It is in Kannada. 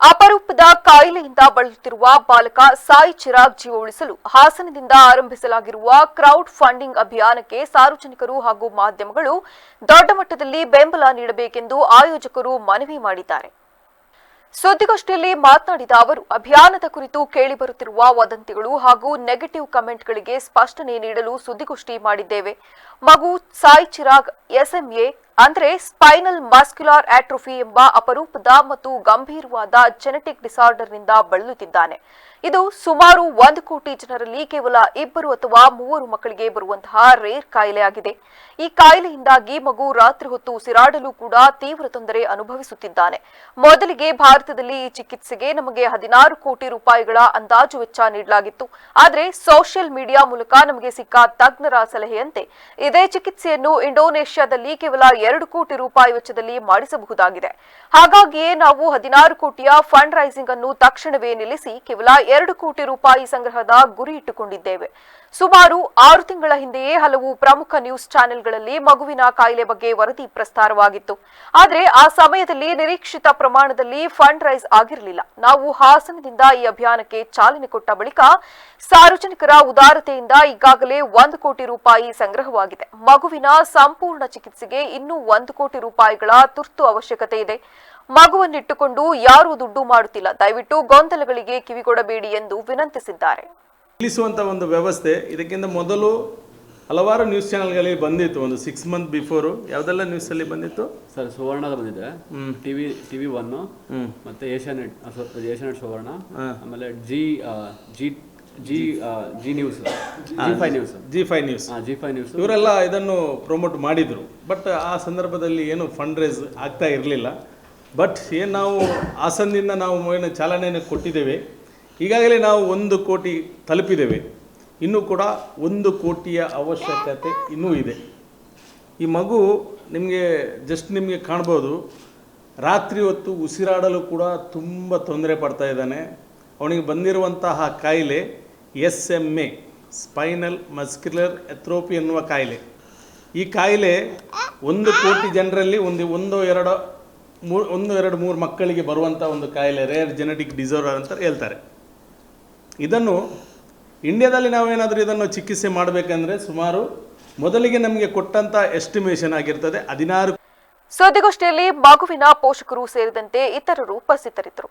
ಅಪರೂಪದ ಕಾಯಿಲೆಯಿಂದ ಬಳಲುತ್ತಿರುವ ಬಾಲಕ ಸಾಯಿ ಚಿರಾಗ್ ಜೀವ ಉಳಿಸಲು ಹಾಸನದಿಂದ ಆರಂಭಿಸಲಾಗಿರುವ ಕ್ರೌಡ್ ಫಂಡಿಂಗ್ ಅಭಿಯಾನಕ್ಕೆ ಸಾರ್ವಜನಿಕರು ಹಾಗೂ ಮಾಧ್ಯಮಗಳು ದೊಡ್ಡ ಮಟ್ಟದಲ್ಲಿ ಬೆಂಬಲ ನೀಡಬೇಕೆಂದು ಆಯೋಜಕರು ಮನವಿ ಮಾಡಿದ್ದಾರೆ. ಸುದ್ದಿಗೋಷ್ಠಿಯಲ್ಲಿ ಮಾತನಾಡಿದ ಅವರು, ಅಭಿಯಾನದ ಕುರಿತು ಕೇಳಿಬರುತ್ತಿರುವ ವದಂತಿಗಳು ಹಾಗೂ ನೆಗೆಟಿವ್ ಕಮೆಂಟ್ಗಳಿಗೆ ಸ್ಪಷ್ಟನೆ ನೀಡಲು ಸುದ್ದಿಗೋಷ್ಠಿ ಮಾಡಿದ್ದೇವೆ. ಮಗು ಸಾಯಿ ಚಿರಾಗ್ ಎಸ್ಎಂಎ ಅಂದರೆ ಸ್ಪೈನಲ್ ಮಸ್ಕ್ಯುಲಾರ್ ಆಟ್ರೋಫಿ ಎಂಬ ಅಪರೂಪದ ಮತ್ತು ಗಂಭೀರವಾದ ಜೆನೆಟಿಕ್ ಡಿಸಾರ್ಡರ್ನಿಂದ ಬಳಲುತ್ತಿದ್ದಾನೆ. ಇದು ಸುಮಾರು 1 ಕೋಟಿ ಜನರಲ್ಲಿ ಕೇವಲ 2 ಅಥವಾ 3 ಮಕ್ಕಳಿಗೆ ಬರುವಂತಹ ರೇರ್ ಕಾಯಿಲೆಯಾಗಿದೆ. ಈ ಕಾಯಿಲೆಯಿಂದಾಗಿ ಮಗು ರಾತ್ರಿ ಹೊತ್ತು ಉಸಿರಾಡಲು ಕೂಡ ತೀವ್ರ ತೊಂದರೆ ಅನುಭವಿಸುತ್ತಿದ್ದಾನೆ. ಮೊದಲಿಗೆ ಭಾರತದಲ್ಲಿ ಈ ಚಿಕಿತ್ಸೆಗೆ ನಮಗೆ 16 ಕೋಟಿ ರೂಪಾಯಿಗಳ ಅಂದಾಜು ವೆಚ್ಚ ನೀಡಲಾಗಿತ್ತು. ಆದರೆ ಸೋಷಿಯಲ್ ಮೀಡಿಯಾ ಮೂಲಕ ನಮಗೆ ಸಿಕ್ಕ ತಜ್ಞರ ಸಲಹೆಯಂತೆ ಇದೇ ಚಿಕಿತ್ಸೆಯನ್ನು ಇಂಡೋನೇಷ್ಯಾದಲ್ಲಿ ಕೇವಲ 2 ಕೋಟಿ ರೂಪಾಯಿ ವೆಚ್ಚದಲ್ಲಿ ಮಾಡಿಸಬಹುದಾಗಿದೆ. ಹಾಗಾಗಿಯೇ ನಾವು 16 ಕೋಟಿಯ ಫಂಡ್ ರೈಸಿಂಗ್ ಅನ್ನು ತಕ್ಷಣವೇ ನಿಲ್ಲಿಸಿ ಕೇವಲ 2 ಕೋಟಿ ರೂಪಾಯಿ ಸಂಗ್ರಹದ ಗುರಿ ಇಟ್ಟುಕೊಂಡಿದ್ದೇವೆ. ಸುಮಾರು 6 ತಿಂಗಳ ಹಿಂದೆಯೇ ಹಲವು ಪ್ರಮುಖ ನ್ಯೂಸ್ ಚಾನೆಲ್ಗಳಲ್ಲಿ ಮಗುವಿನ ಕಾಯಿಲೆ ಬಗ್ಗೆ ವರದಿ ಪ್ರಸಾರವಾಗಿತ್ತು. ಆದರೆ ಆ ಸಮಯದಲ್ಲಿ ನಿರೀಕ್ಷಿತ ಪ್ರಮಾಣದಲ್ಲಿ ಫಂಡ್ ರೈಸ್ ಆಗಿರಲಿಲ್ಲ. ನಾವು ಹಾಸನದಿಂದ ಈ ಅಭಿಯಾನಕ್ಕೆ ಚಾಲನೆ ಕೊಟ್ಟ ಬಳಿಕ ಸಾರ್ವಜನಿಕರ ಉದಾರತೆಯಿಂದ ಈಗಾಗಲೇ 1 ಕೋಟಿ ರೂಪಾಯಿ ಸಂಗ್ರಹವಾಗಿದೆ. ಮಗುವಿನ ಸಂಪೂರ್ಣ ಚಿಕಿತ್ಸೆಗೆ ಇನ್ನೂ 1 ಕೋಟಿ ರೂಪಾಯಿಗಳ ತುರ್ತು ಅವಶ್ಯಕತೆ ಇದೆ. ಮಗುವನ್ನಿಟ್ಟುಕೊಂಡು ಯಾರೂ ದುಡ್ಡು ಮಾಡುತ್ತಿಲ್ಲ. ದಯವಿಟ್ಟು ಗೊಂದಲಗಳಿಗೆ ಕಿವಿಗೊಡಬೇಡಿ ಎಂದು ವಿನಂತಿಸಿದ್ದಾರೆ. ನಿಲ್ಲಿಸುವಂಥ ಒಂದು ವ್ಯವಸ್ಥೆ ಇದಕ್ಕಿಂತ ಮೊದಲು ಹಲವಾರು ನ್ಯೂಸ್ ಚಾನೆಲ್ಗಳಲ್ಲಿ ಬಂದಿತ್ತು. ಒಂದು 6 ಮಂತ್ ಬಿಫೋರು ಯಾವುದೆಲ್ಲ ನ್ಯೂಸಲ್ಲಿ ಬಂದಿತ್ತು ಸರ್? ಸುವರ್ಣದ ಬಂದಿದೆ, ಟಿವಿ 1 ಮತ್ತೆ ಏಷ್ಯಾನೆಟ್ ಸುವರ್ಣ, ಆಮೇಲೆ ಜಿ ನ್ಯೂಸ್, ಜಿ5 ನ್ಯೂಸ್ ಇವರೆಲ್ಲ ಇದನ್ನು ಪ್ರಮೋಟ್ ಮಾಡಿದ್ರು. ಬಟ್ ಆ ಸಂದರ್ಭದಲ್ಲಿ ಏನು ಫಂಡ್ ರೈಸ್ ಆಗ್ತಾ ಇರಲಿಲ್ಲ. ಬಟ್ ಏನು ನಾವು ಹಾಸನದಿಂದ ನಾವು ಏನು ಚಾಲನೆಯನ್ನು ಕೊಟ್ಟಿದ್ದೇವೆ. ಈಗಾಗಲೇ ನಾವು 1 ಕೋಟಿ ತಲುಪಿದ್ದೇವೆ. ಇನ್ನೂ ಕೂಡ 1 ಕೋಟಿಯ ಅವಶ್ಯಕತೆ ಇನ್ನೂ ಇದೆ. ಈ ಮಗು ನಿಮಗೆ ಕಾಣ್ಬೋದು, ರಾತ್ರಿ ಹೊತ್ತು ಉಸಿರಾಡಲು ಕೂಡ ತುಂಬ ತೊಂದರೆ ಪಡ್ತಾ ಇದ್ದಾನೆ. ಅವನಿಗೆ ಬಂದಿರುವಂತಹ ಕಾಯಿಲೆ SMA, ಸ್ಪೈನಲ್ ಮಸ್ಕ್ಯುಲರ್ ಆಟ್ರೋಫಿ ಎನ್ನುವ ಕಾಯಿಲೆ. ಈ ಕಾಯಿಲೆ 1 ಕೋಟಿ ಜನರಲ್ಲಿ 1-2-3 ಮಕ್ಕಳಿಗೆ ಬರುವಂಥ ಒಂದು ಕಾಯಿಲೆ, ರೇರ್ ಜೆನೆಟಿಕ್ ಡಿಸಾರ್ಡರ್ ಅಂತ ಹೇಳ್ತಾರೆ. ಇದನ್ನು ಇಂಡಿಯಾದಲ್ಲಿ ನಾವೇನಾದರೂ ಇದನ್ನು ಚಿಕಿತ್ಸೆ ಮಾಡಬೇಕಂದ್ರೆ ಸುಮಾರು ಮೊದಲಿಗೆ ನಮಗೆ ಕೊಟ್ಟಂತ ಎಸ್ಟಿಮೇಷನ್ ಆಗಿರ್ತದೆ 16. ಸುದ್ದಿಗೋಷ್ಠಿಯಲ್ಲಿ ಮಗುವಿನ ಪೋಷಕರು ಸೇರಿದಂತೆ ಇತರರು ಉಪಸ್ಥಿತರಿದ್ದರು.